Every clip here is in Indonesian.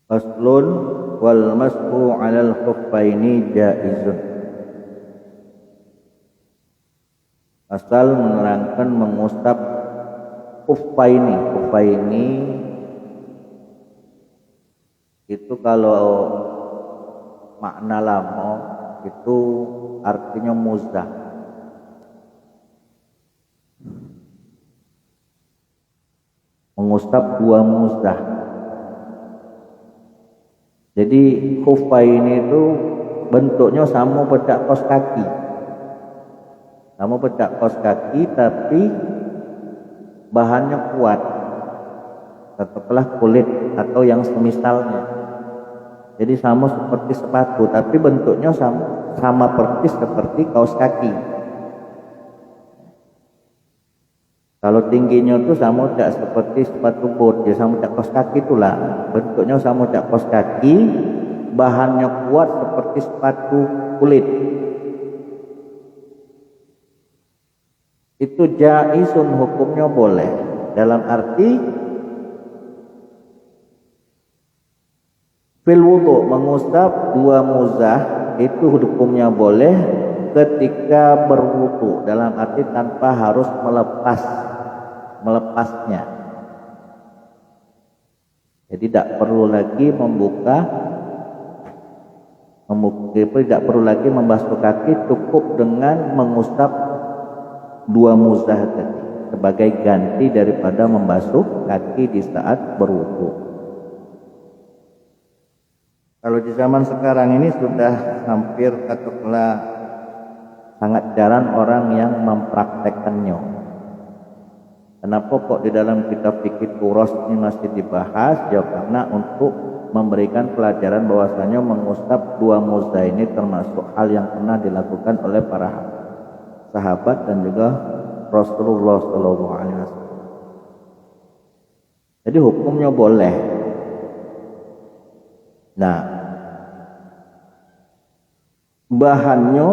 Faslun wal mashu 'alal khuffaini jaizun. Asal menerangkan mengusap khuffaini. Khuffaini itu kalau makna lama itu artinya muzah. Mengusap dua muzah. Jadi khuffaini itu bentuknya sama pecak kos kaki. Sama pecak kos kaki tapi bahannya kuat. Katakanlah kulit atau yang semisalnya. Jadi sama seperti sepatu tapi bentuknya sama persis seperti kaos kaki. Kalau tingginya itu sama tidak seperti sepatu bot, ya sama cak kos kaki itulah. Bentuknya sama cak kos kaki, bahannya kuat seperti sepatu kulit. Itu jaizun, hukumnya boleh. Dalam arti fil wudu, mengusap dua muzah itu hukumnya boleh ketika berwudu, dalam arti tanpa harus melepasnya. Jadi tidak perlu lagi tidak perlu lagi membasuh kaki, cukup dengan mengusap dua muzah tadi sebagai ganti daripada membasuh kaki di saat berwudu. Kalau di zaman sekarang ini sudah hampir katakanlah sangat jarang orang yang mempraktekkannya. Kenapa kok di dalam kitab fikih Turos ini masih dibahas? Ya karena untuk memberikan pelajaran bahwasanya mengusap dua muzah ini termasuk hal yang pernah dilakukan oleh para sahabat dan juga Rasulullah SAW. Jadi hukumnya boleh. Nah, bahannya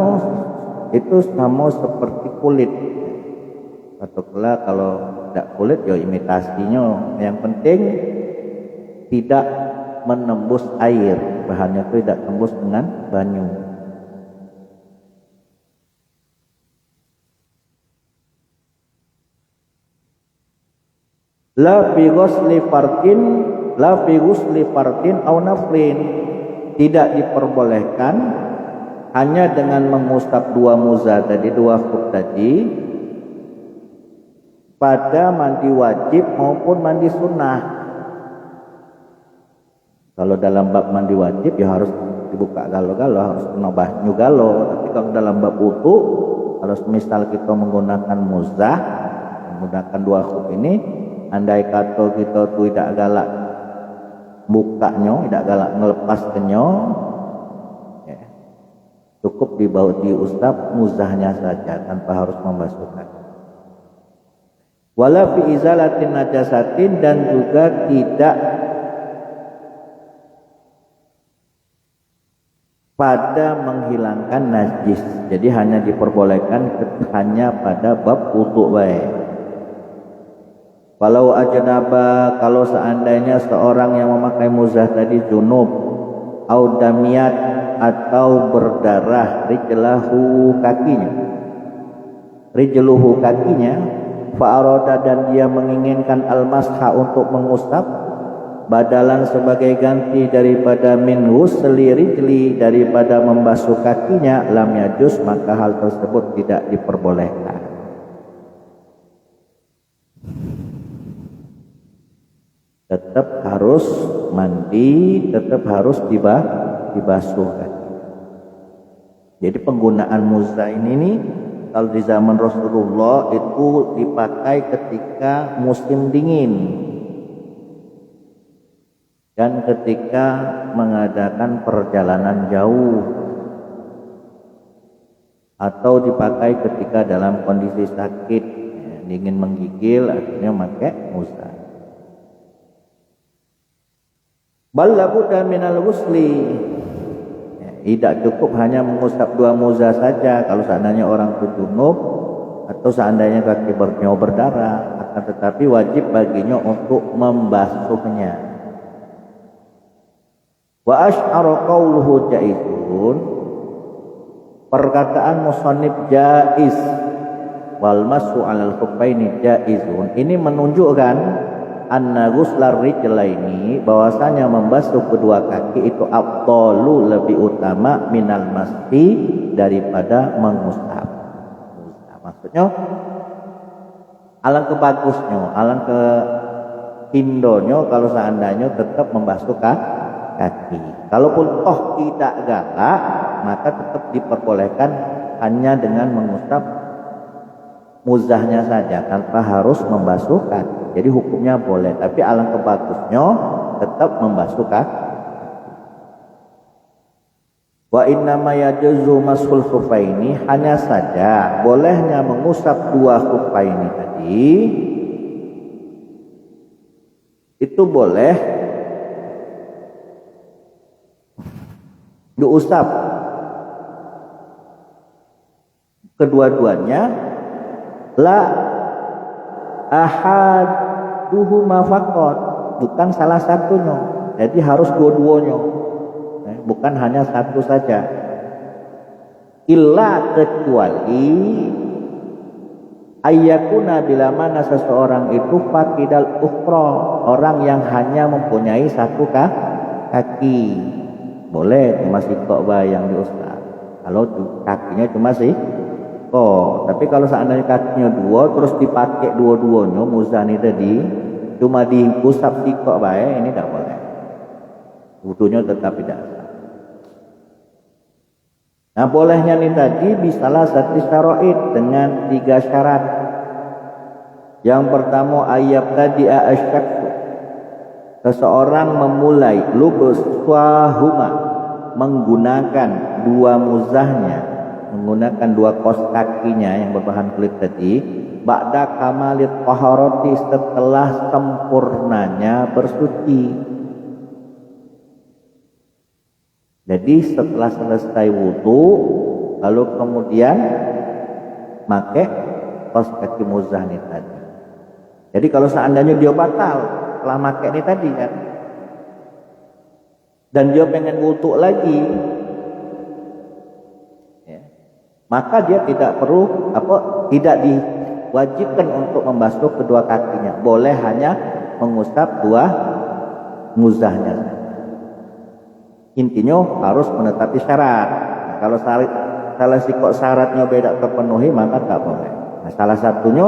itu sama seperti kulit. Katakanlah kalau tidak kulit ya imitasinya. Yang penting tidak menembus air. Bahannya itu tidak tembus dengan banyu. La fi ghusli fardin aw naflin, tidak diperbolehkan hanya dengan mengusap dua muzah tadi, dua khuf tadi pada mandi wajib maupun mandi sunnah. Kalau dalam bab mandi wajib ya harus dibuka galo-galo, harus kena banyu galo. Tapi kalau dalam bab wudu, kalau misal kita menggunakan muzah, menggunakan dua khuf ini, andai kata kita tu tidak galak bukanya, tidak galak melepaskannya, ya, cukup diusap muzahnya saja tanpa harus membasuh kaki. Wala fi izalatin najasatin, dan juga tidak pada menghilangkan najis. Jadi hanya diperbolehkan hanya pada bab wudu baik. Kalau ajnaba, kalau seandainya seorang yang memakai muzah tadi junub, au damiyat, atau berdarah rijluhu kakinya, fa'arada, dan dia menginginkan al-masha untuk mengusap, badalan sebagai ganti daripada min ghusli rijli, daripada membasuh kakinya, lam yajuz, maka hal tersebut tidak diperbolehkan. Tetap harus mandi, tetap harus dibasuh kaki. Jadi penggunaan muzah ini nih, kalau di zaman Rasulullah itu dipakai ketika musim dingin dan ketika mengadakan perjalanan jauh, atau dipakai ketika dalam kondisi sakit, ya, dingin menggigil, akhirnya pakai muzah. Bal labudda minal ghusli, tidak cukup hanya mengusap dua muzah saja. Kalau seandainya orang itu junub atau seandainya kaki berdarah, akan tetapi wajib baginya untuk membasuhnya. Wa asy'ara qauluhu jaizun, perkataan musannif jaiz wal mashu 'alal khuffaini jaizun ini menunjukkan anna ghuslar rijlaini, bahwasanya membasuh kedua kaki itu afdalu, lebih utama minal masfi, daripada mengusap. Maksudnya alangkah bagusnya, alangkah indonyo kalau seandainya tetap membasuh kaki. Kalaupun toh tidak galak, maka tetap diperbolehkan hanya dengan mengusap muzahnya saja tanpa harus membasuh kaki. Jadi hukumnya boleh, tapi alangkah bagusnya tetap membasuh kaki. Wa innama yajuzu mashul khuffaini, hanya saja bolehnya mengusap dua khuffaini tadi itu boleh diusap kedua-duanya, la ahaduhuma faqat, bukan salah satunya, jadi harus dua-duanya, bukan hanya satu saja. Illa, kecuali ayyakuna, bila mana seseorang itu fakidal ukhra, orang yang hanya mempunyai satu kaki, boleh cuma sikok yang diusap kalau kakinya cuma sikok. Tapi kalau seandainya kakinya dua terus dipakai dua-duanya muzani tadi, cuma diusap sikok baik, ini tidak boleh, wudunya tetap tidak sah. Nah, bolehnya ini tadi bisalah satu syara'id, dengan 3 syarat. Yang pertama, ayat tadi asyakku, seseorang memulai lubus swahuma, menggunakan dua muzahnya, menggunakan dua kos kakinya yang berbahan kulit tadi, ba'da kamalit taharati, setelah sempurnanya bersuci. Jadi setelah selesai wudu, lalu kemudian pakai kos kaki muzah ini tadi. Jadi kalau seandainya dia batal setelah pakai ini tadi kan, dan dia pengen wudu lagi, ya, maka dia tidak perlu tidak diwajibkan untuk membasuh kedua kakinya, boleh hanya mengusap dua muzahnya. Intinya harus menetapi syarat. Nah, kalau salah sikok syaratnya beda terpenuhi, maka tak boleh. Nah, salah satunya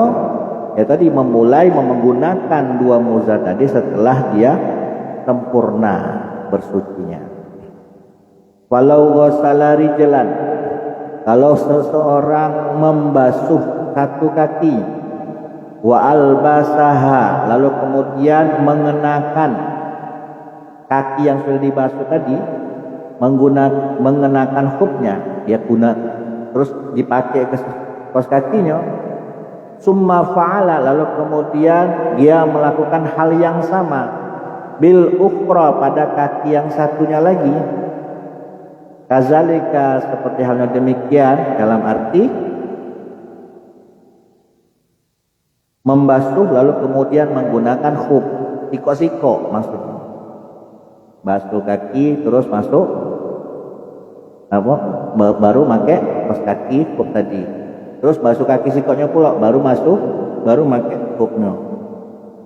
ya tadi memulai menggunakan dua muzah tadi setelah dia sempurna bersucinya. Walau ghasala rijlan, kalau seseorang membasuh satu kaki, wa albasaha, lalu kemudian mengenakan kaki yang sudah dibasuh tadi, mengenakan khufnya, dia terus dipakai ke kos kakinya, summa fa'ala, lalu kemudian dia melakukan hal yang sama bil ukhra, pada kaki yang satunya lagi, kazalika, seperti halnya demikian, dalam arti membasuh lalu kemudian menggunakan khuf, siko-siko maksudnya, basuh kaki terus masuk baru pakai kos kaki khuf tadi, terus basuh kaki sikonya pula baru pakai khufnya,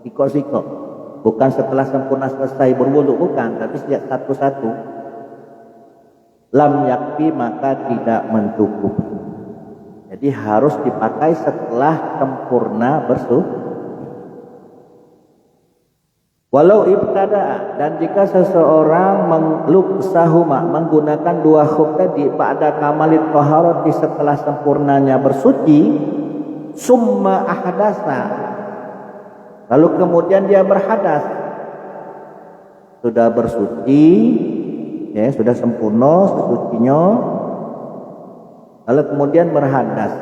siko-siko, bukan setelah sempurna selesai berwudu, bukan, tapi setiap satu-satu. Lam yakfi, maka tidak mencukupi, jadi harus dipakai setelah sempurna bersuci. Walau ibtada, dan jika seseorang menggunakan dua khuf tadi pada kamalit taharati, setelah sempurnanya bersuci, summa ahdasa, lalu kemudian dia berhadas, sudah bersuci, ya sudah sempurna sucinya, lalu kemudian berhadas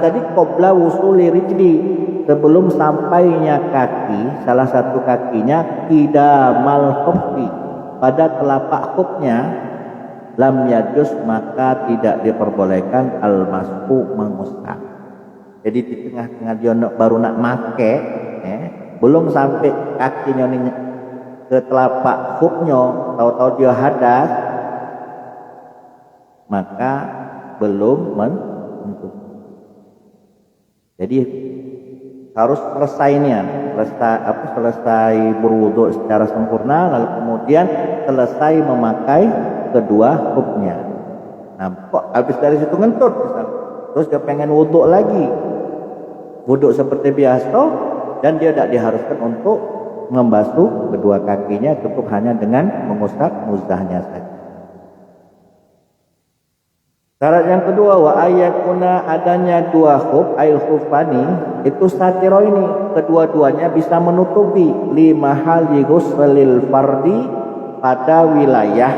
tadi qabla wusuli rijli, sebelum sampainya kaki, salah satu kakinya, kidamal khuffi, pada telapak khufnya, lam yajuz, maka tidak diperbolehkan al-mashu, mengusap. Jadi di tengah-tengah dia baru nak make, belum sampai kakinya ke telapak khufnya, tahu-tahu dia hadas, maka belum mencukupi. Jadi harus selesai berwudu secara sempurna, lalu kemudian selesai memakai kedua khufnya. Nah, kok habis dari situ ngentut misalnya, terus dia pengen wudu lagi, wudu seperti biasa, dan dia tidak diharuskan untuk membasuh kedua kakinya, cukup hanya dengan mengusap muzahnya saja. Syarat yang kedua, wa ayakuna, adanya dua khuf, ail khufani, itu satiro ini, kedua-duanya bisa menutupi lima hal ghusl fardi, pada wilayah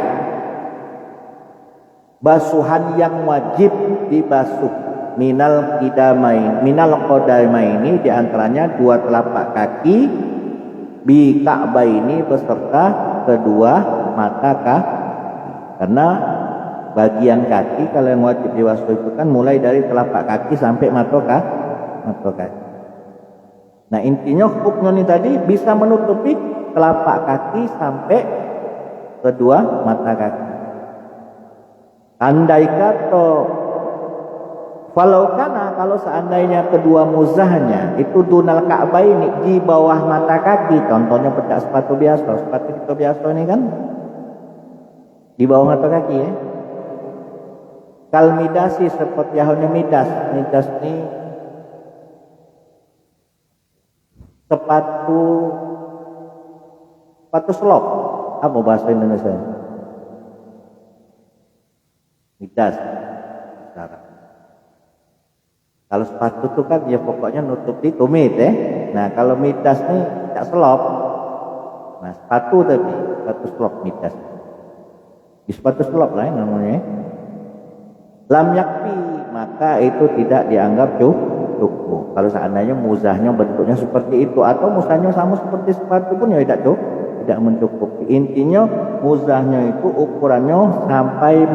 basuhan yang wajib dibasuh, minal qadamaini, diantaranya dua telapak kaki, bi ka'baini, beserta kedua mata kaki. Karena bagian kaki kalau yang wajib dibasuh itu kan mulai dari telapak kaki sampai mata kaki. Nah, intinya khufnya ini tadi bisa menutupi telapak kaki sampai kedua mata kaki. Andai kata falau kana, kalau seandainya kedua muzahnya itu dunal ka'baini, di bawah mata kaki, contohnya pecah sepatu kita biasa ini kan di bawah mata kaki ya. Kal midasi, seperti halnya midas ini sepatu slop, apa bahasa Indonesia? Midas. Kalau sepatu itu kan ya pokoknya nutupi tumit ya. Nah, kalau midas ini tidak selop. Nah, sepatu slop midas. Di sepatu slop lah namanya. Lam yakfi, maka itu tidak dianggap cukup. Kalau seandainya muzahnya bentuknya seperti itu, atau muzahnya sama seperti sepatu pun ya tidak mencukupi. Intinya muzahnya itu ukurannya sampai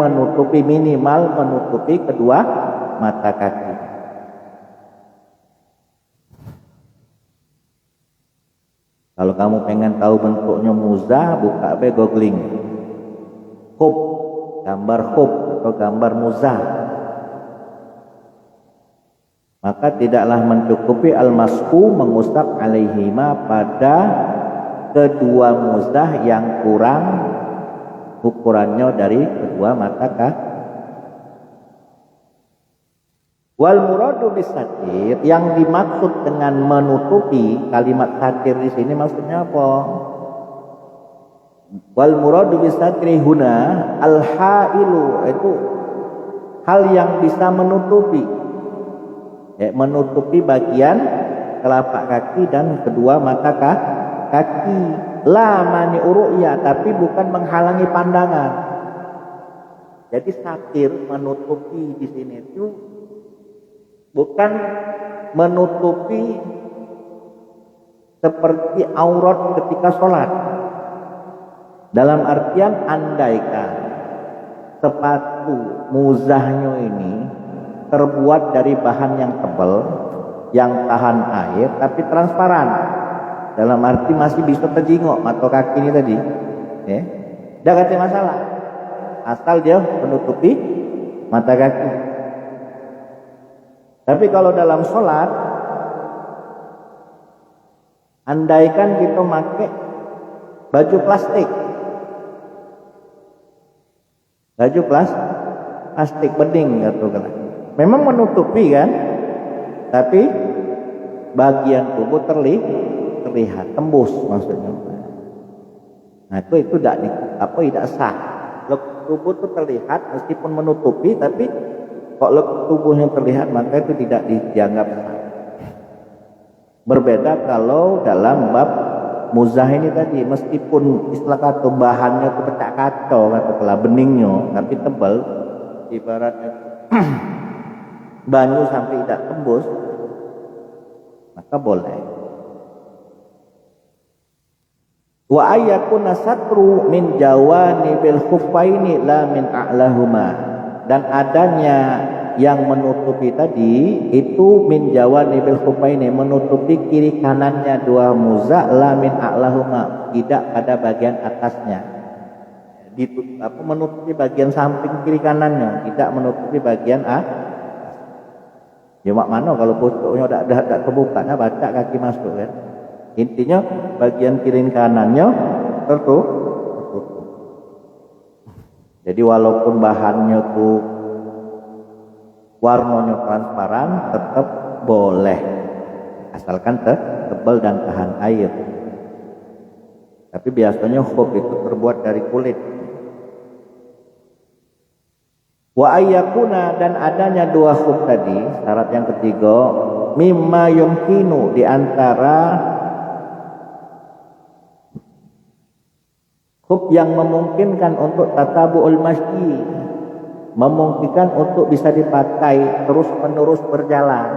minimal menutupi kedua mata kaki. Kalau kamu pengen tahu bentuknya muzah, buka googling khuf, gambar khuf atau gambar muzah. Maka tidaklah mencukupi al-masku, mengusap alaihima, pada kedua muzah yang kurang ukurannya dari kedua mata kaki. Wal muradu bisatir, yang dimaksud dengan menutupi, kalimat satir di sini maksudnya apa? Wal muradu bisatri huna al hailu, itu hal yang bisa menutupi, ya, menutupi bagian telapak kaki dan kedua mata kaki. La mani uru'ya, tapi bukan menghalangi pandangan. Jadi satir menutupi di sini itu bukan menutupi seperti aurat ketika sholat. Dalam artian andaikan sepatu muzahnya ini terbuat dari bahan yang tebal, yang tahan air tapi transparan, dalam arti masih bisa terjingok mata kaki ini tadi, ya, tidak ada masalah, asal dia menutupi mata kaki. Tapi kalau dalam sholat, andaikan kita pakai baju plastik bening gitu kan, memang menutupi kan, tapi bagian tubuh terlihat tembus maksudnya. Nah itu tidak sah. Tubuh itu terlihat meskipun menutupi, tapi kalau tubuhnya terlihat maka itu tidak dianggap sah. Berbeda kalau dalam bab muzah ini tadi, meskipun istilah kata bahannya itu pecah kacau katakanlah beningnya, tapi tebal, ibaratnya banyu sampai tidak tembus, maka boleh. Wa ayyakuna satru min jawanibil khuffaini la min a'lahuma, dan adanya yang menutupi tadi itu min jawanibil khuffaini, menutupi kiri kanannya dua muza, la min a'lahuma, tidak pada bagian atasnya. Menutupi bagian samping kiri kanannya, tidak menutupi bagian ya mak mana kalau pucuknya udah kebuka, nah baca kaki masuk kan. Intinya bagian kiri kanannya tertutup. Jadi walaupun bahannya tuh warnanya transparan, tetap boleh asalkan tebal dan tahan air. Tapi biasanya khuf itu terbuat dari kulit. Wa ayyakuna, dan adanya dua khuf tadi, syarat yang ketiga, mimma yumkinu, di antara khuf yang memungkinkan untuk tatabu'ul masyi, memungkinkan untuk bisa dipakai terus menerus berjalan.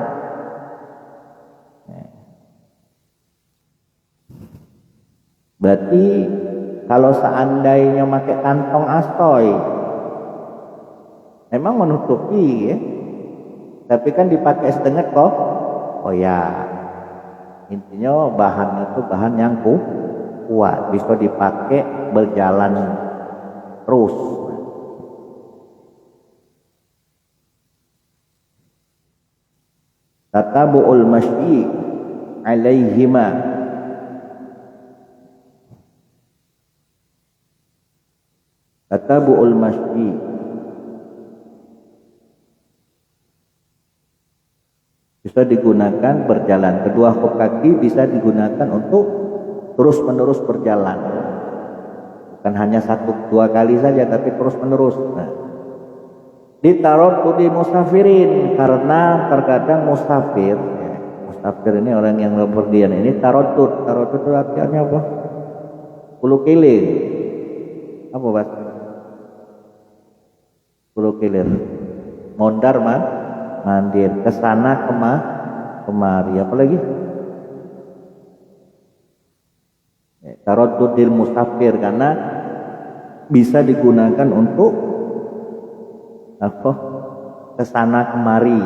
Berarti kalau seandainya pakai kantong astoy memang menutupi ya, tapi kan dipakai setengah kok. Oh ya, intinya bahan itu bahan yang kuat, bisa dipakai berjalan terus. Tatabu'ul masyi alaihima, tatabu'ul masyi bisa digunakan berjalan. Kedua khuf kaki bisa digunakan untuk terus menerus berjalan, bukan hanya satu dua kali saja, tapi terus menerus. Nah, ditaruh di musafirin, karena terkadang musafir ini orang yang bepergian ini tarodud itu artinya apa? Puluh kilir apa Mas? Puluh kilir mondar mandir, kesana kemari, apa lagi? Tarodudil musafir, karena bisa digunakan untuk apa? Kesana kemari,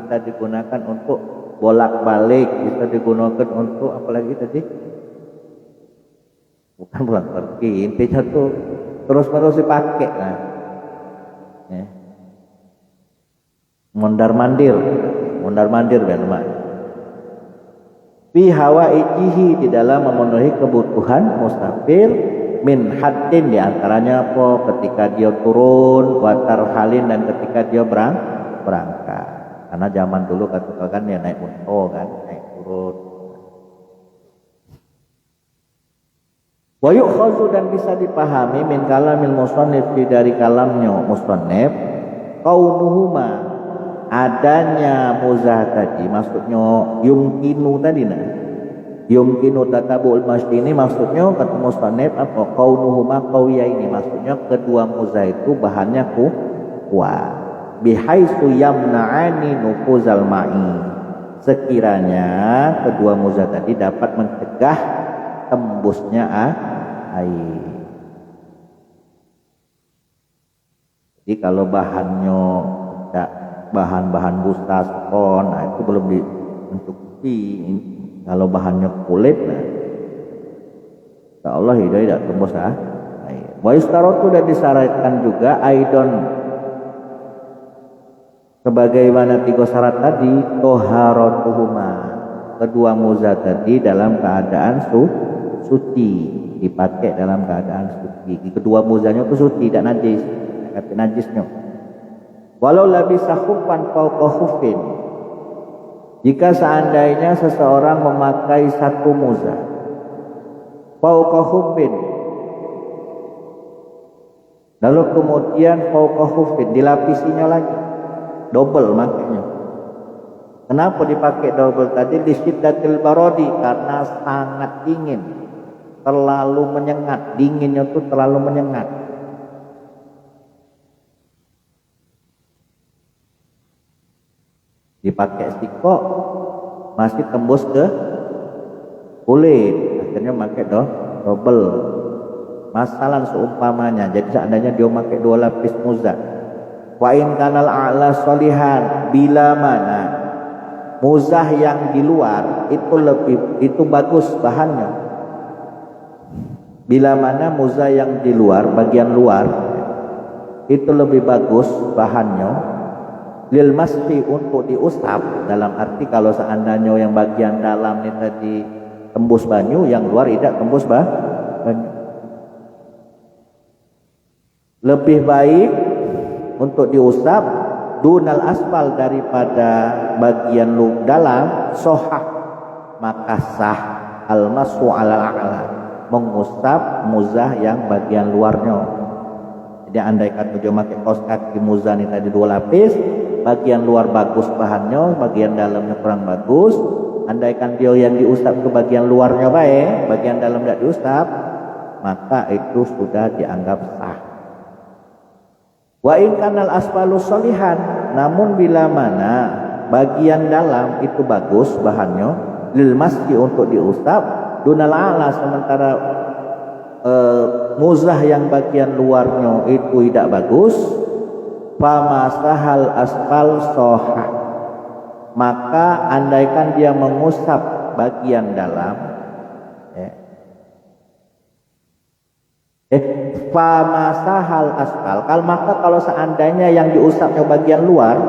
bisa digunakan untuk bolak-balik, bisa digunakan untuk apa lagi tadi? Bukan pulang pergi, intinya tuh terus-menerus dipakai lah. Mondar mandir kan Mak. Fi hawaijihi, di dalam memenuhi kebutuhan musafir, min haddin, di antaranya apa? Ketika dia turun, watar halin, dan ketika dia berangkat. Karena zaman dulu kan ya naik unta kan, naik turun. Wa yu'khazu, dan bisa dipahami min kalamil musannif, dari kalamnya musannif, kaunuhuma, adanya muzah tadi, maksudnya yumkinu tadi, nah yumkinu tatabu'ul masyi ini maksudnya kata musannif apa? Kaunuhuma qawiya, ini maksudnya kedua muzah itu bahannya kuat, bihaitsu yamna'ani nufuzal ma'i, sekiranya kedua muzah tadi dapat mencegah tembusnya air. Jadi kalau bahannya bahan-bahan busa spon, nah itu belum dimencukupi. Kalau bahannya kulit, nah insya Allah tidak tembus air. Wa istarotu, dan disyaratkan juga aidon, sebagaimana tiga syarat tadi, toharotuhuma, kedua muzah tadi dalam keadaan suci, dipakai dalam keadaan suci. Kedua muzahnya itu suci, tidak najis, kata najisnya. Walau labisa khuffan fawqa khuffin, jika seandainya seseorang memakai satu muzah fawqa khuffin, lalu kemudian fawqa khuffin, dilapisinya lagi, double makanya. Kenapa dipakai double tadi? Di syiddatil barodi, karena sangat dingin, terlalu menyengat, dinginnya itu terlalu menyengat. Dipakai stikok masih tembus ke kulit, akhirnya pakai double. Masalah seumpamanya, jadi seandainya dia pakai dua lapis muzah, Wa in kanal a'la solihan, bila mana muzah yang di luar itu bagus bahannya. Bila mana muzah yang di luar, bagian luar itu lebih bagus bahannya, lil masfi untuk diusap, dalam arti kalau seandainya yang bagian dalam ini tadi tembus banyu, yang luar tidak tembus banyu. Lebih baik untuk diusap dunal aspal daripada bagian dalam, sohah maka sah al-masu ala a'la, mengusap muzah yang bagian luarnya. Jadi andai kata dia pakai kaos kaki muzah ini tadi 2 lapis, bagian luar bagus bahannya, bagian dalamnya kurang bagus, andaikan dia yang diusap ke bagian luarnya baik, bagian dalam tidak diusap, maka itu sudah dianggap sah. Wa in kanal asfalu solihan, namun bila mana bagian dalam itu bagus bahannya, lil maski untuk diusap, dunal a'la, sementara muzah yang bagian luarnya itu tidak bagus, famasahal asfal soha, maka andaikan dia mengusap bagian dalam, famasahal asfal, maka kalau seandainya yang diusapnya bagian luar,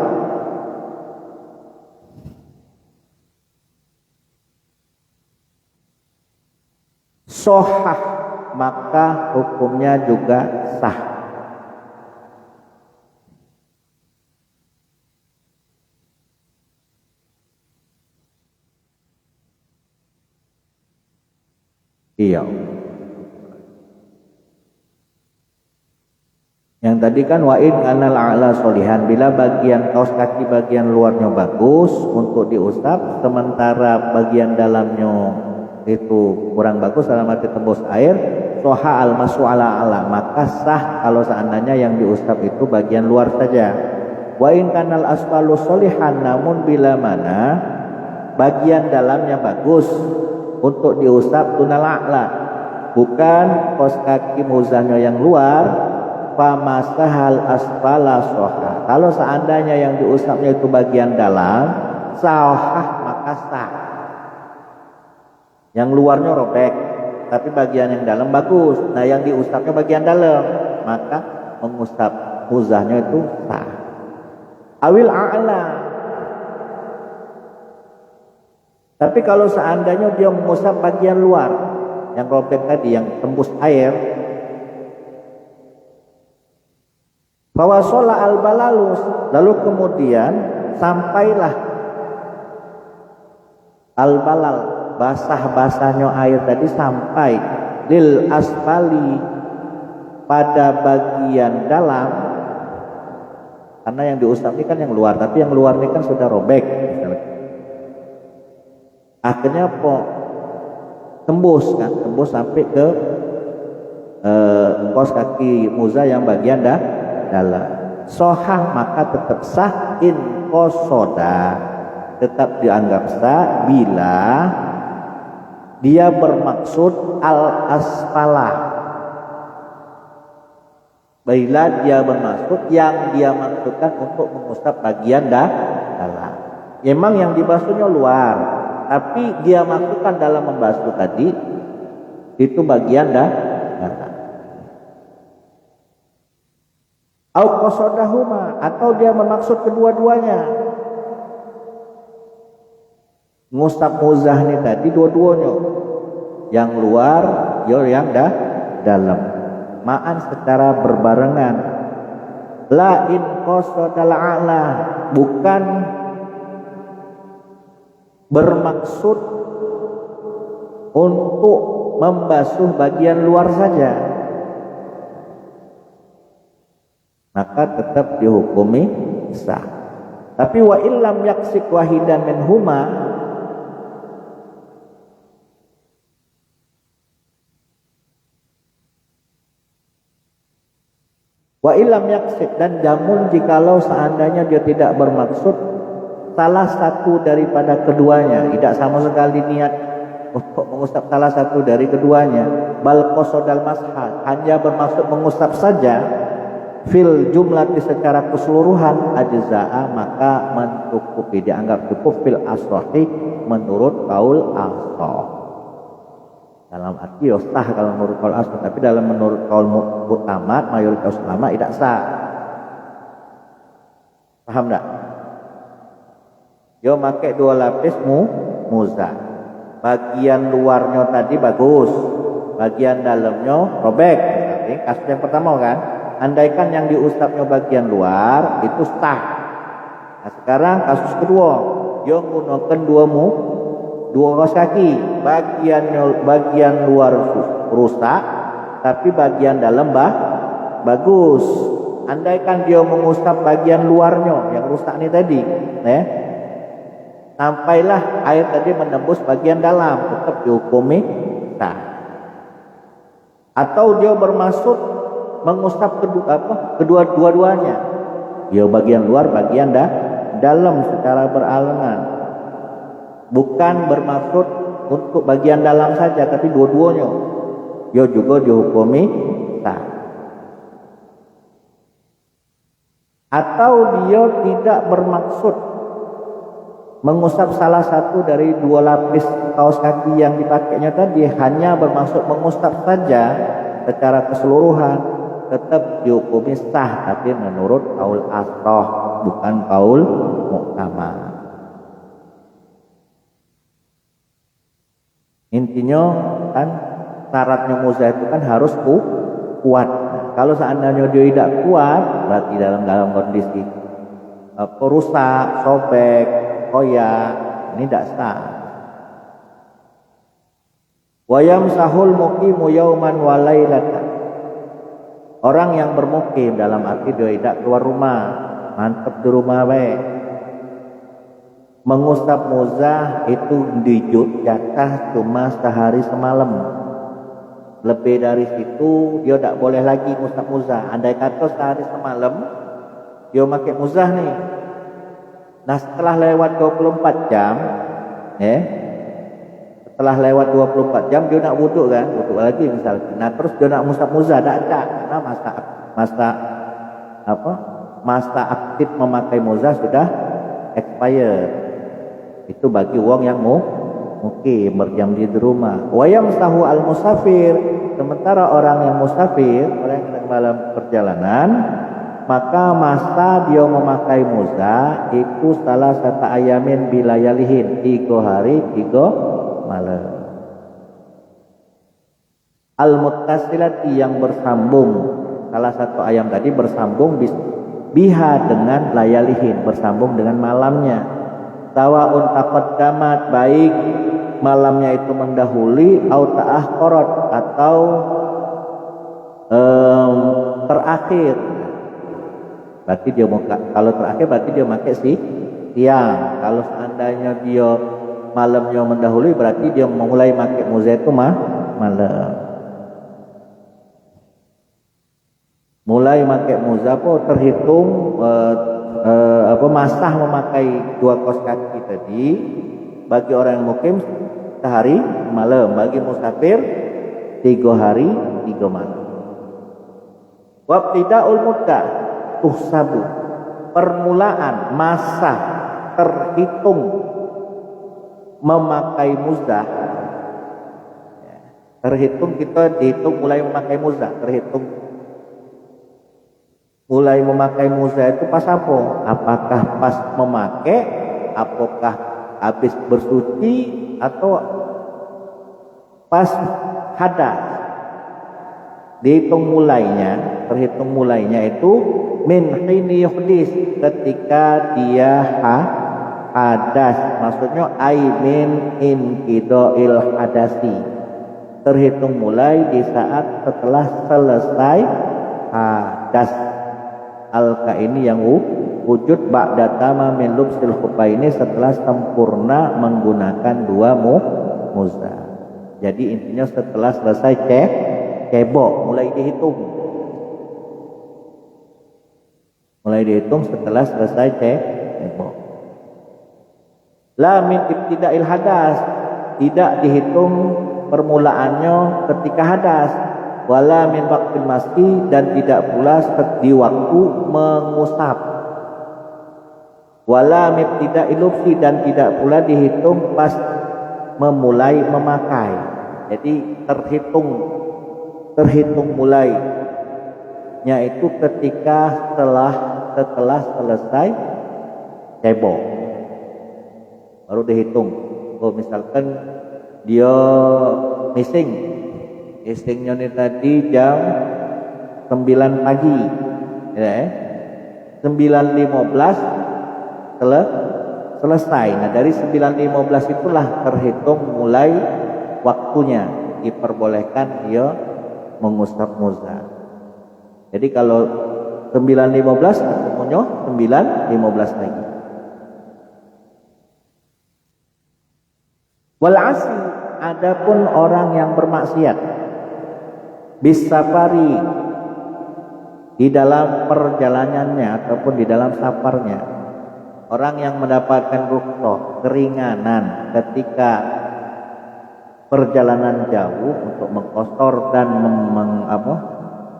sohah, maka hukumnya juga sah. Iya. Yang tadi kan wa'in anal a'la solihan, bila bagian kaos kaki bagian luarnya bagus untuk diusap, sementara bagian dalamnya itu kurang bagus, dalam arti tembus air, soha al-masu ala ala, maka sah kalau seandainya yang diusap itu bagian luar saja. Wa'in kanal asfalu solihan, namun bila mana bagian dalamnya bagus untuk diusap tunal a'la, bukan kaos kaki muzahnya yang luar, famasahal asfala soha, kalau seandainya yang diusapnya itu bagian dalam, sahah maka sah. Yang luarnya robek, tapi bagian yang dalam bagus, nah yang diusapnya bagian dalam, maka mengusap muzahnya itu sah. Awil a'la, tapi kalau seandainya dia mengusap bagian luar yang robek tadi, yang tembus air, fawasola al-balalus, lalu kemudian sampailah al-balal, basah-basahnya air tadi sampai lil asfali, pada bagian dalam, karena yang diusap ini kan yang luar, tapi yang luar ini kan sudah robek, akhirnya kok tembus sampai ke kaos kaki muzah yang bagian dalam, sohah maka tetap sah, in kosoda, tetap dianggap sah bila dia bermaksud al-asfalah, bila dia bermaksud yang dia maksudkan untuk mengusap bagian dalam. Memang yang dibasuhnya luar, tapi dia maksudkan dalam membasuh tadi itu bagian dalam. Au qasodahuma, atau dia bermaksud kedua-duanya, ngusap muzah ini tadi dua-duanya, yang luar yang dalam, ma'an secara berbarengan. La in qasodal a'la, bukan bermaksud untuk membasuh bagian luar saja, maka tetap dihukumi sah. Tapi wa illam yaksik wahidan minhuma, wa illam yaksik, dan jamun jikalau seandainya dia tidak bermaksud salah satu daripada keduanya, tidak sama sekali niat untuk mengusap salah satu dari keduanya, bal qasodal mashal, hanya bermaksud mengusap saja, fil jumlah secara keseluruhan ajza'a maka mencukupi, dianggap cukup fil asrohi menurut kaul asroh. Dalam arti sah kalau menurut kaul asroh, tapi dalam menurut kaul utama mayoritas ulama tidak sah. Paham tak? Yo make 2 lapis muzah. Bagian luarnya tadi bagus, bagian dalamnya robek. Ini kasus yang pertama kan. Andaikan yang diusapnya bagian luar itu sah. Nah sekarang kasus kedua, yo menggunakan dua kaos kaki, bagian luar rusak, tapi bagian dalam bagus. Andaikan dia mengusap bagian luarnya yang rusak ini tadi, sampailah air tadi menembus bagian dalam, tetap dihukumi sah. Atau dia bermaksud mengusap kedua-duanya, dia bagian luar, bagian dalam secara beralengan, bukan bermaksud untuk bagian dalam saja, tapi dua-duanya, dia juga dihukumi sah. Atau dia tidak bermaksud mengusap salah satu dari 2 lapis kaos kaki yang dipakainya tadi, hanya bermaksud mengusap saja secara keseluruhan, tetap dihukumi sah, tapi menurut kaul asroh, bukan kaul muktamad. Intinya kan syaratnya muzah itu kan harus kuat. Kalau seandainya dia tidak kuat, berarti dalam kondisi rusak, sobek, koyak, ini tidak sah. Wa yamsahul muqimu yauman wa lailatan. Orang yang bermukim dalam arti dia tidak keluar rumah, mantap di rumah baik. Mengusap muzah itu jatah cuma sehari semalam. Lebih dari situ dia tidak boleh lagi ngusap muzah. Andai kata sehari semalam dia pakai muzah nih. Nah setelah lewat 24 jam, setelah lewat 24 jam dia nak wuduk kan, wuduk lagi misalnya. Nah terus dia nak ngusap muzah, tidak ada, karena masa aktif memakai muzah sudah expired. Itu bagi uang yang mukim berjam di rumah. Wa yamsahu al musafir, sementara orang yang musafir, orang yang dalam perjalanan, maka masa dia memakai muzah itu salah satu ayamin bilayalihin, 3 hari 3 malam. Al muttasilati yang bersambung, salah satu ayam tadi bersambung biha dengan layalihin, bersambung dengan malamnya. Sawaun taqaddamat, baik malamnya itu mendahului atau ta'akhkharat, atau terakhir. Berarti dia kalau terakhir berarti dia pakai siang. Kalau seandainya dia malamnya mendahului, berarti dia memulai pakai muzah itu malam. Mulai pakai muzah terhitung masa memakai 2 kaos kaki tadi bagi orang yang mukim sehari malam, bagi musafir 3 hari 3 malam. Wabtidaul muddah tuhsabu, permulaan masa terhitung memakai muzah, terhitung kita dihitung mulai memakai muzah, terhitung mulai memakai muzah itu pas apa? Apakah pas memakai, apakah habis bersuci, atau pas hadas? Dihitung mulainya, terhitung mulainya itu min hini yuhdis, ketika dia hadas, maksudnya ai min inqidail hadasi, terhitung mulai di saat setelah selesai hadas. Alka ini yang wujud ba'da tamamin lubsil khufaini, setelah sempurna menggunakan 2 muzah. Jadi intinya setelah selesai cebok mulai dihitung. Mulai dihitung setelah selesai cebok. La min ibtida'il hadas, tidak dihitung permulaannya ketika hadas. wala min waqtil masti, dan tidak pula di waktu mengusap, wala mibtida ilupsi, dan tidak pula dihitung pas memulai memakai. Jadi terhitung mulainya itu ketika setelah selesai cebok baru dihitung. Oh, misalkan dia missingnya ini tadi jam 9 pagi ya, 9.15 selesai. Nah, dari 9.15 itulah terhitung mulai waktunya, diperbolehkan dia mengusap muza. Jadi kalau 9.15 ketemunya 9.15 lagi. Wal asi, adapun orang yang bermaksiat bisafari, di dalam perjalanannya ataupun di dalam safarnya, orang yang mendapatkan rukhsah keringanan ketika perjalanan jauh untuk mengqasar dan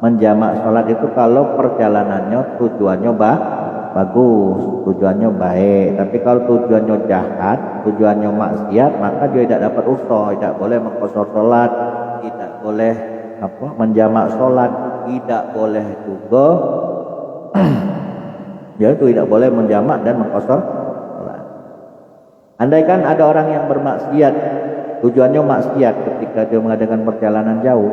menjamak sholat itu kalau perjalanannya tujuannya bagus, tujuannya baik. Tapi kalau tujuannya jahat, tujuannya maksiat, maka dia tidak dapat rukhsah, tidak boleh mengqasar sholat, tidak boleh menjamak sholat, tidak boleh juga dia itu tidak boleh menjamak dan mengqasar sholat. Andaikan ada orang yang bermaksiat, tujuannya maksiat ketika dia mengadakan perjalanan jauh,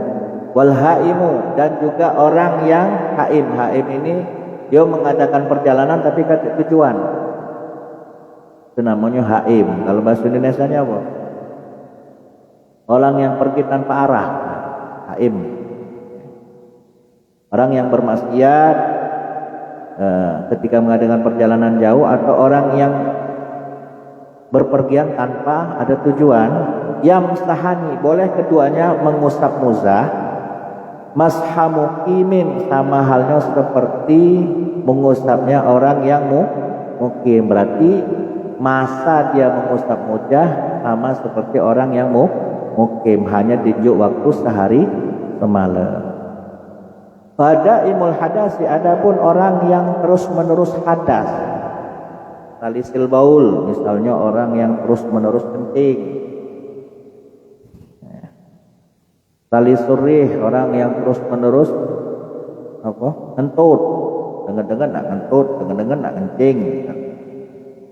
wal haimu, dan juga orang yang haim ini dia mengadakan perjalanan tapi ke tujuan, itu namanya haim. Kalau bahasa Indonesianya apa? Orang yang pergi tanpa arah, haim. Orang yang bermaksiat ketika mengadakan perjalanan jauh, atau orang yang berpergian tanpa ada tujuan, yamsahani, boleh keduanya mengusap muzah. Mashamukimin, sama halnya seperti mengusapnya orang yang mukim. Berarti masa dia mengusap muzah sama seperti orang yang mukim, hanya dijuk waktu sehari semalam. Pada imul hadasi, adapun orang yang terus menerus hadas, talisil baul, misalnya orang yang terus menerus kencing. Tali surih, orang yang terus menerus kentut, dengan nak kentut, dengan nak kencing.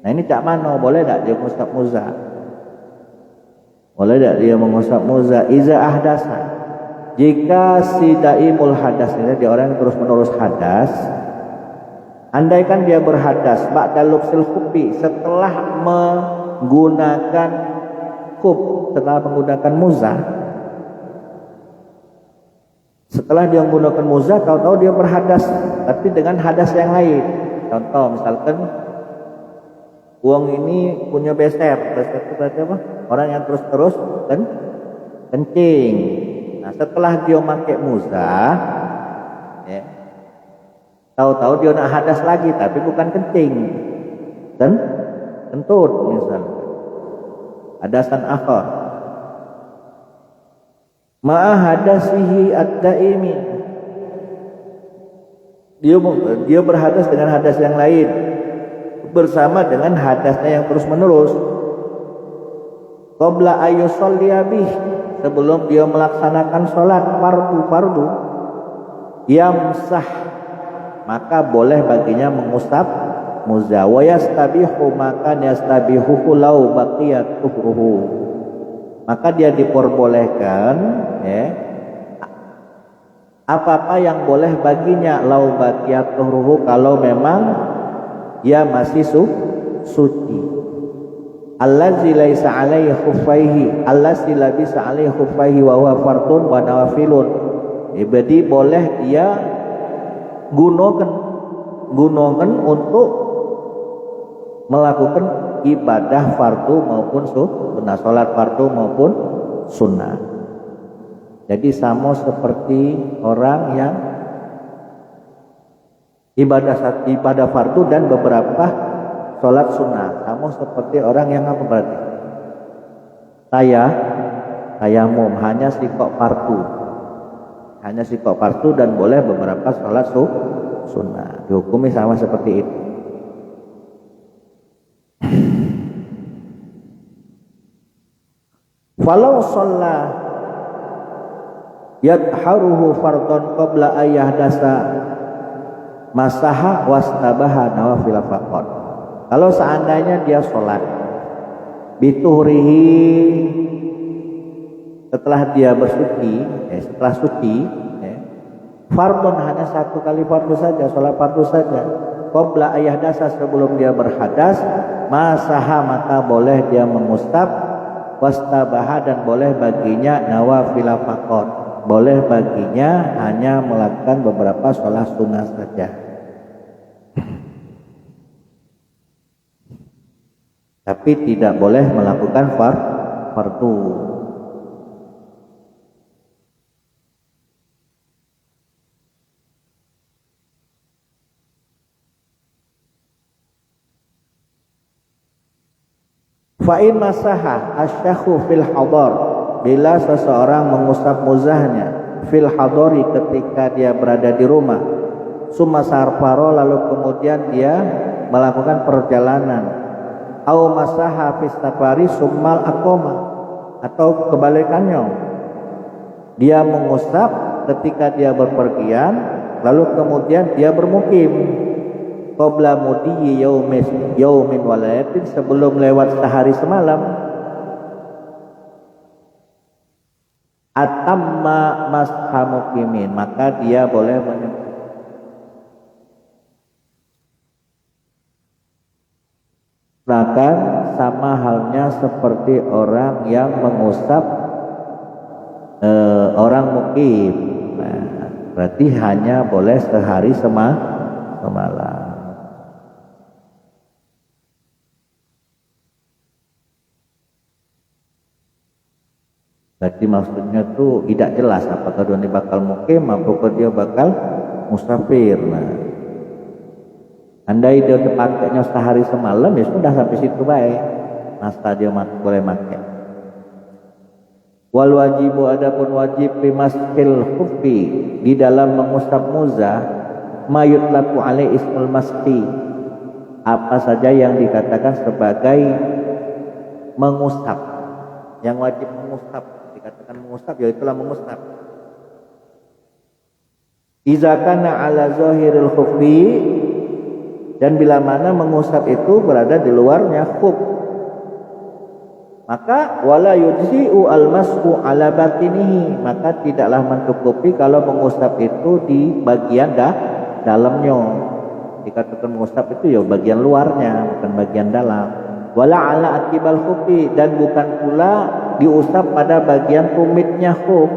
Nah, ini cak mano, boleh tak dia mengusap muza? Boleh tak dia mengusap muza? Iza ahdasa, jika si daimul hadas ini, dia orang yang terus menerus hadas, andaikan dia berhadas ba'da lubsil khuffi, setelah menggunakan khuf, setelah menggunakan muza. Setelah dia menggunakan muzah, tahu-tahu dia berhadas, tapi dengan hadas yang lain. Contoh, misalkan uang ini punya beser itu berarti apa? Orang yang terus-terus kencing. Nah, setelah dia pakai muzah, ya, tahu-tahu dia nak hadas lagi, tapi bukan kencing, dan kentut misalnya. Hadasan akhar. Ma'ahadasihi ad-daimi, dia berhadas dengan hadas yang lain bersama dengan hadasnya yang terus menerus. Qabla ayyusalliya bih, sebelum dia melaksanakan sholat fardu, yamsah, maka boleh baginya mengusap muzah. Wa yastabihu, maka yastabihu lau baqiyat tuhruhu, maka dia diperbolehkan, ya, apa-apa yang boleh baginya, lau baqiyat tuhruhu, kalau memang dia masih suci. Allazi laisa alaihi khuffaihi, allazi labisa alaihi khuffaihi wa huwa fardun wa nawafilun. Jadi boleh dia gunakan untuk melakukan ibadah fardu maupun sunnah, salat fardu maupun sunnah. Jadi sama seperti orang yang ibadah fardu dan beberapa salat sunnah, sama seperti orang yang apa berarti? Tayamum, hanya sikok fardu, hanya sikok fardu dan boleh beberapa sholat sunnah. Dihukumi sama seperti itu. Walau sholla yadharuhu fardon qabla ayah dasa masaha wastabaha nawafil faqad. Kalau seandainya dia sholat bituhrihi, setelah dia bersuci, setelah suci, fardun hanya satu kali fardu saja, sholat fardu saja. Qabla ayah dasa, sebelum dia berhadas, masaha maka boleh dia mengusap, wastabaha dan boleh baginya nawafil faqad, boleh baginya hanya melakukan beberapa sholat sunnah saja. Tapi tidak boleh melakukan fardu. Fa'in masaha asyakhu fil hadar, bila seseorang mengusap muzahnya fil hadari ketika dia berada di rumah, summa sarfaro lalu kemudian dia melakukan perjalanan, au masaha fis safari summal aqama, atau kebalikannya, dia mengusap ketika dia berpergian lalu kemudian dia bermukim, qabla mudiyyi yaumin walayatin, sebelum lewat sehari semalam, atamma masha muqimin, maka dia boleh menyembelih. Bahkan sama halnya seperti orang yang mengusap orang mukim. Nah, berarti hanya boleh sehari semalam. Berarti maksudnya tuh tidak jelas apakah dia bakal mukim apakah dia bakal musafir. Nah, andai dia pakainya sehari semalam ya sudah sampai situ baik, masa dia boleh pakai. Wal wajibu, adapun wajib bimaskil khuffi, di dalam mengusap muzah, mayutlaku alai ismul maski, apa saja yang dikatakan sebagai mengusap, yang wajib mengusap. Dikatakan mengusap, ya itulah mengusap. Iza kana ala zahiril khuffi, dan bila mana mengusap itu berada di luarnya khuf, maka wala yujzi'u al-mashu ala batinihi, maka tidaklah mencukupi kalau mengusap itu di bagian dalamnya. Dikatakan mengusap itu ya bagian luarnya, bukan bagian dalam. Wala ala atibal khuffi, dan bukan pula diusap pada bagian tumitnya khuf.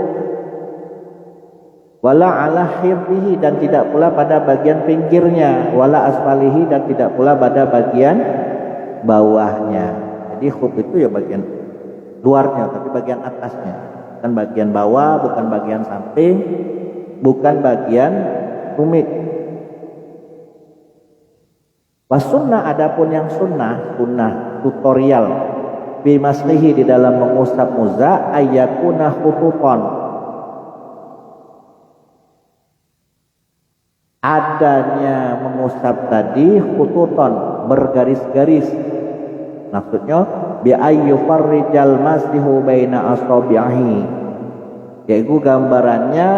Wala ala hirbihi, dan tidak pula pada bagian pinggirnya. Wala asfalihi, dan tidak pula pada bagian bawahnya. Jadi khuf itu ya bagian luarnya, tapi bagian atasnya, bukan bagian bawah, bukan bagian samping, bukan bagian tumit. Wasunnah, adapun yang sunnah tutorial bimaslihi, di dalam mengusap muzah, ayyakuna khututon, adanya mengusap tadi khututon, bergaris-garis. Maksudnya bi ayyufarrijal masdihu baina asabihi, yaitu gambarannya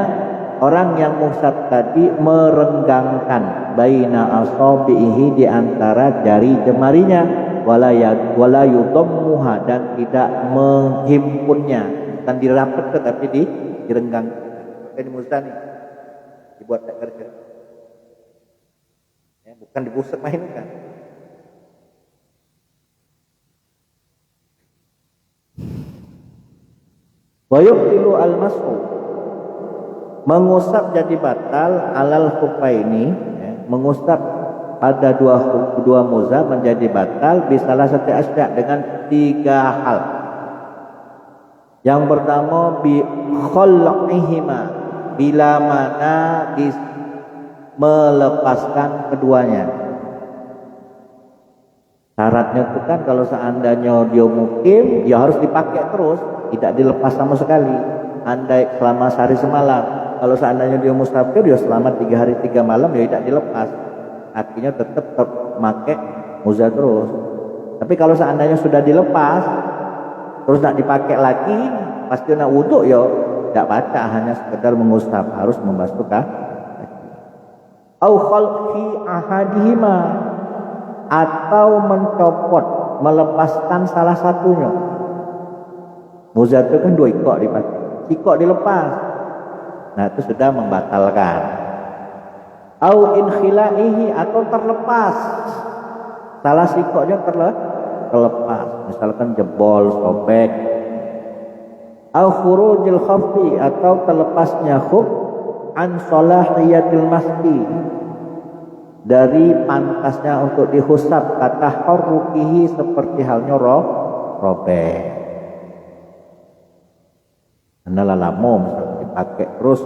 orang yang mengusap tadi merenggangkan baina asabihi, di antara jari jemarinya, wala yudammuha, dan tidak menghimpunnya, bukan dirapet tetapi direnggang. Ini muzah nih dibuat tak kerja, ya, bukan dibusuk main kan. Wa yubtilu al-mashu, mengusap jadi batal alal khuffaini, ya, mengusap pada dua muzah menjadi batal bisalah satu asya, dengan 3 hal. Yang pertama bi khal'ihima, bila mana melepaskan keduanya. Syaratnya itu kan kalau seandainya dia mukim, ya harus dipakai terus, tidak dilepas sama sekali. Andai selama sehari semalam, kalau seandainya dia mustafir, ya selama 3 hari 3 malam ya tidak dilepas, kakinya tetap memakai muzah terus. Tapi kalau seandainya sudah dilepas terus nak dipakai lagi, pasti nak wudhu ya tidak baca, hanya sekedar mengusap, harus membasuh kaki. Au khalqi ahadihima, atau mencopot, melepaskan salah satunya. Muzah itu kan 2 ikok dipakai, ikok dilepas, nah itu sudah membatalkan. Au inkhilaihi, atau terlepas, salah sikoknya terlepas, misalkan jebol, sobek. Au khurujil khaffi, atau terlepasnya khuf an salahiyatil masdi, dari pantasnya untuk dihusap, kata hurrukihi, seperti halnya robek. Karena lama misalnya dipakai terus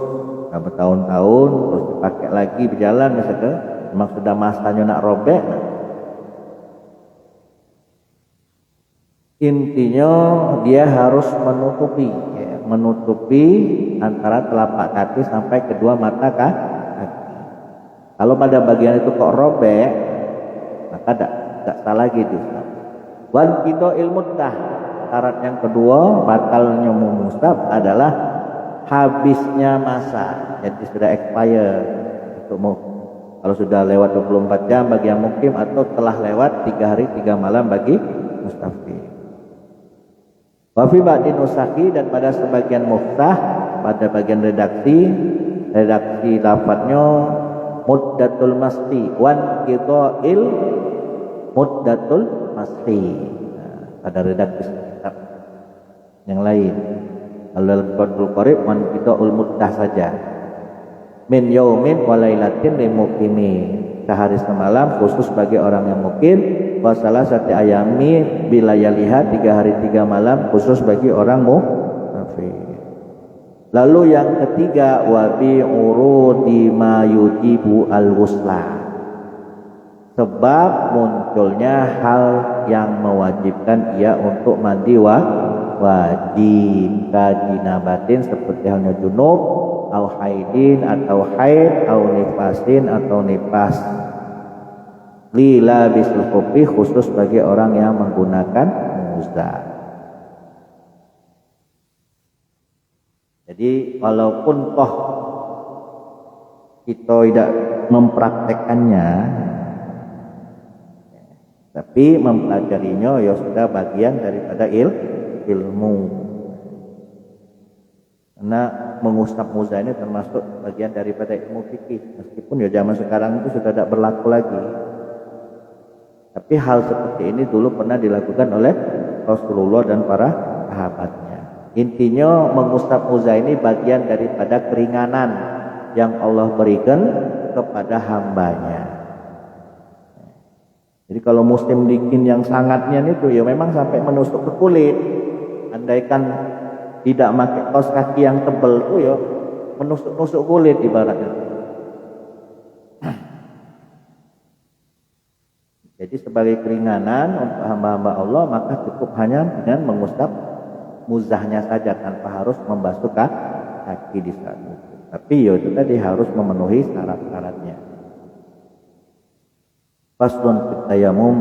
bertahun-tahun, terus dipakai lagi berjalan, misalnya memang sudah masanya nak robek. Intinya dia harus menutupi antara telapak kaki sampai kedua mata kaki. Kalau pada bagian itu kok robek, maka tidak salah gitu. Wan kita ilmutah, syarat yang kedua batalnya mengusap adalah habisnya masa, jadi sudah expire. Kalau sudah lewat 24 jam bagi yang mukim, atau telah lewat 3 hari 3 malam bagi mustafid. Wafi ba'din usaki, dan pada sebagian muftah, pada bagian redaksi lafadznya muddatul masti wan qida'il muddatul masti. Pada redaksi kitab yang lain, kalau dalam Fathul Qorib wan qida'ul muddah saja. Min yaumin wa lailatin lil muqimi, sehari semalam khusus bagi orang yang mukim. Wa salasati ayami bilayaliha, 3 hari 3 malam khusus bagi orang musafir. Lalu yang ketiga, wa bi urudi ma yujibu al-ghusla, sebab munculnya hal yang mewajibkan ia untuk mandi wajib, kajinabatin, seperti halnya junub, au haidin, atau haid, au nifasin, atau nifas. Lila bisul kopi, khusus bagi orang yang menggunakan muzah. Jadi walaupun toh kita tidak mempraktekannya, tapi mempelajarinya ya sudah bagian daripada ilmu. Karena mengusap muzah ini termasuk bagian daripada ilmu fikih, meskipun ya zaman sekarang itu sudah tidak berlaku lagi. Tapi hal seperti ini dulu pernah dilakukan oleh Rasulullah dan para sahabatnya. Intinya mengusap muzah ini bagian daripada keringanan yang Allah berikan kepada hambanya. Jadi kalau musim dingin yang sangatnya itu ya memang sampai menusuk ke kulit. Andaikan tidak pakai kaos kaki yang tebal itu ya menusuk-nusuk kulit ibaratnya. Jadi sebagai keringanan untuk hamba-hamba Allah, maka cukup hanya dengan mengusap muzahnya saja tanpa harus membasuh kaki di saat itu. Tapi ya itu tadi harus memenuhi syarat-syaratnya. Faslun fit tayammum.